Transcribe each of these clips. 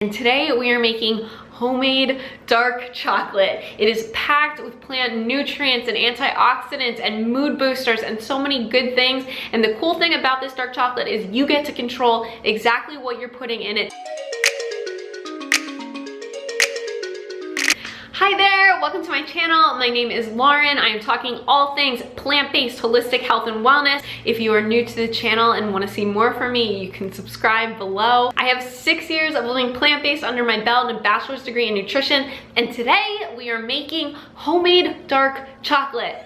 And today we are making homemade dark chocolate. It is packed with plant nutrients and antioxidants and mood boosters and so many good things. And the cool thing about this dark chocolate is you get to control exactly what you're putting in it. Hi there, welcome to my channel. My name is Lauren. I am talking all things plant-based, holistic health and wellness. If you are new to the channel and want to see more from me, you can subscribe below. I have 6 years of living plant-based under my belt and a bachelor's degree in nutrition. And today we are making homemade dark chocolate.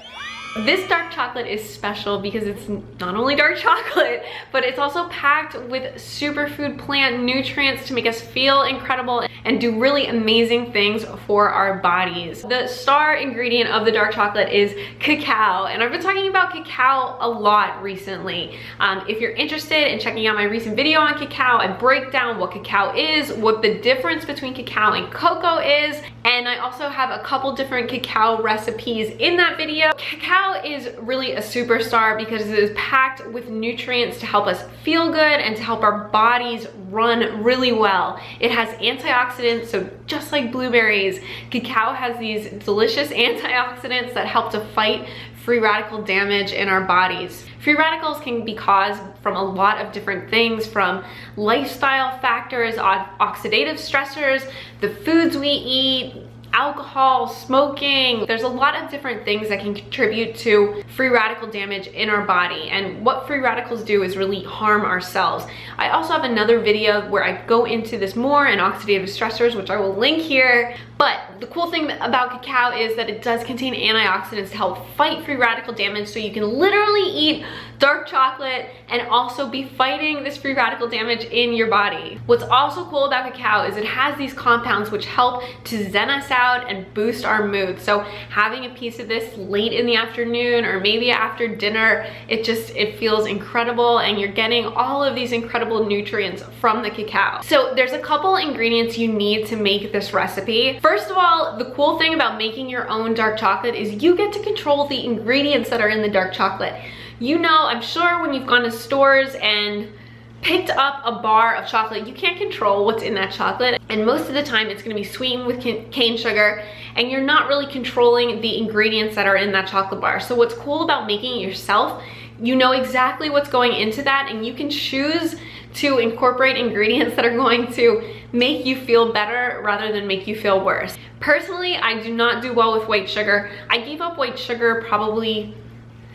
This dark chocolate is special because it's not only dark chocolate, but it's also packed with superfood plant nutrients to make us feel incredible and do really amazing things for our bodies. The star ingredient of the dark chocolate is cacao, and I've been talking about cacao a lot recently. If you're interested in checking out my recent video on cacao, I break down what cacao is, what the difference between cacao and cocoa is, and I also have a couple different cacao recipes in that video. Cacao is really a superstar because it is packed with nutrients to help us feel good and to help our bodies run really well. It has antioxidants, so just like blueberries, cacao has these delicious antioxidants that help to fight free radical damage in our bodies. Free radicals can be caused from a lot of different things, from lifestyle factors, oxidative stressors, the foods we eat, alcohol, smoking. There's a lot of different things that can contribute to free radical damage in our body, and what free radicals do is really harm our cells. I also have another video where I go into this more and oxidative stressors, which I will link here. But the cool thing about cacao is that it does contain antioxidants to help fight free radical damage, so you can literally eat dark chocolate and also be fighting this free radical damage in your body. What's also cool about cacao is it has these compounds which help to zen us out and boost our mood. So having a piece of this late in the afternoon or maybe after dinner, it feels incredible, and you're getting all of these incredible nutrients from the cacao. So there's a couple ingredients you need to make this recipe. First of all, the cool thing about making your own dark chocolate is you get to control the ingredients that are in the dark chocolate. You know, I'm sure when you've gone to stores and picked up a bar of chocolate, you can't control what's in that chocolate, and most of the time it's going to be sweetened with cane sugar, and you're not really controlling the ingredients that are in that chocolate bar. So what's cool about making it yourself, you know exactly what's going into that, and you can choose to incorporate ingredients that are going to make you feel better rather than make you feel worse. Personally, I do not do well with white sugar. I gave up white sugar probably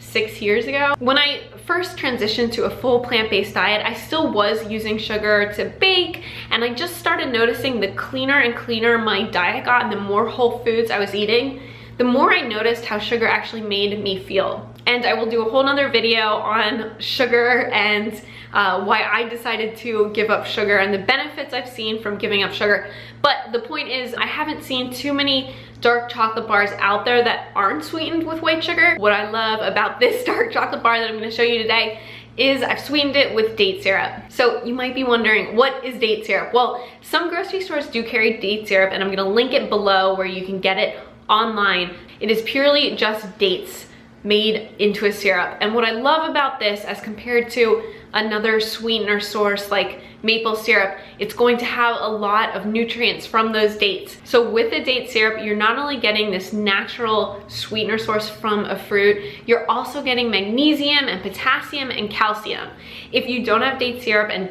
6 years ago. When I first transitioned to a full plant-based diet, I still was using sugar to bake, and I just started noticing the cleaner and cleaner my diet got and the more whole foods I was eating, the more I noticed how sugar actually made me feel. And I will do a whole nother video on sugar and why I decided to give up sugar and the benefits I've seen from giving up sugar. But the point is, I haven't seen too many dark chocolate bars out there that aren't sweetened with white sugar. What I love about this dark chocolate bar that I'm going to show you today is I've sweetened it with date syrup. So you might be wondering, what is date syrup? Well, some grocery stores do carry date syrup, and I'm going to link it below where you can get it online. It is purely just dates made into a syrup. And what I love about this, as compared to another sweetener source like maple syrup, it's going to have a lot of nutrients from those dates. So with the date syrup, you're not only getting this natural sweetener source from a fruit, you're also getting magnesium and potassium and calcium. If you don't have date syrup and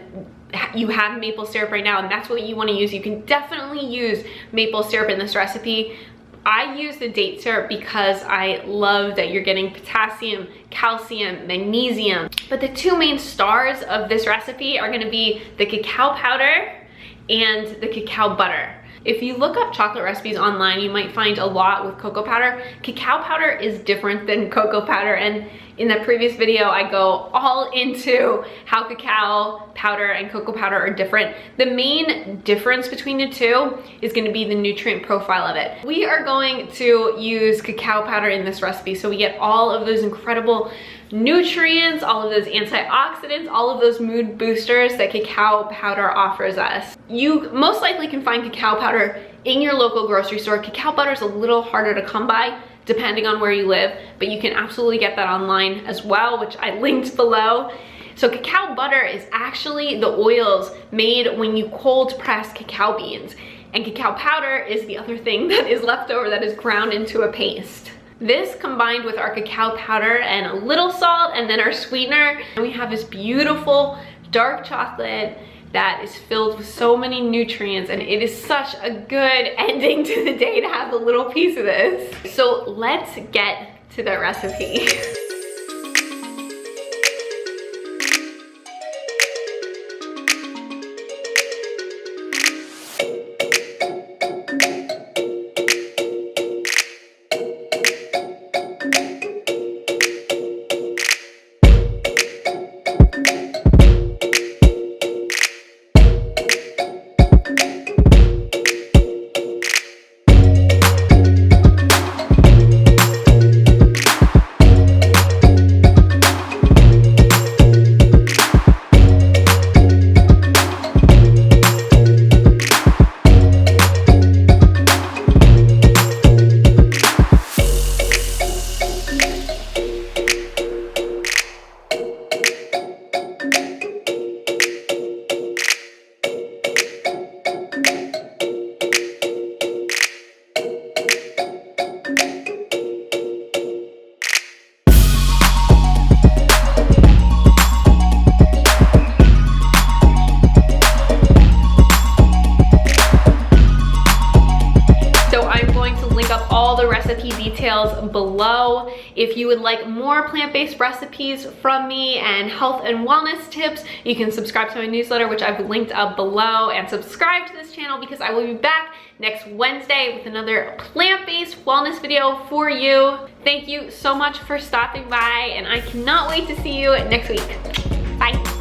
you have maple syrup right now and that's what you want to use, you can definitely use maple syrup in this recipe. I use the date syrup because I love that you're getting potassium, calcium, magnesium. But the two main stars of this recipe are going to be the cacao powder and the cacao butter. If you look up chocolate recipes online, you might find a lot with cocoa powder. Cacao powder is different than cocoa powder, and in that previous video, I go all into how cacao powder and cocoa powder are different. The main difference between the two is going to be the nutrient profile of it. We are going to use cacao powder in this recipe, so we get all of those incredible nutrients, all of those antioxidants, all of those mood boosters that cacao powder offers us. You most likely can find cacao powder in your local grocery store. Cacao butter is a little harder to come by depending on where you live, but you can absolutely get that online as well, which I linked below. So cacao butter is actually the oils made when you cold press cacao beans. And cacao powder is the other thing that is left over that is ground into a paste. This combined with our cacao powder and a little salt and then our sweetener, and we have this beautiful dark chocolate that is filled with so many nutrients, and it is such a good ending to the day to have a little piece of this. So let's get to the recipe. All the recipe details below. If you would like more plant-based recipes from me and health and wellness tips, you can subscribe to my newsletter, which I've linked up below, and subscribe to this channel because I will be back next Wednesday with another plant-based wellness video for you. Thank you so much for stopping by, and I cannot wait to see you next week. Bye.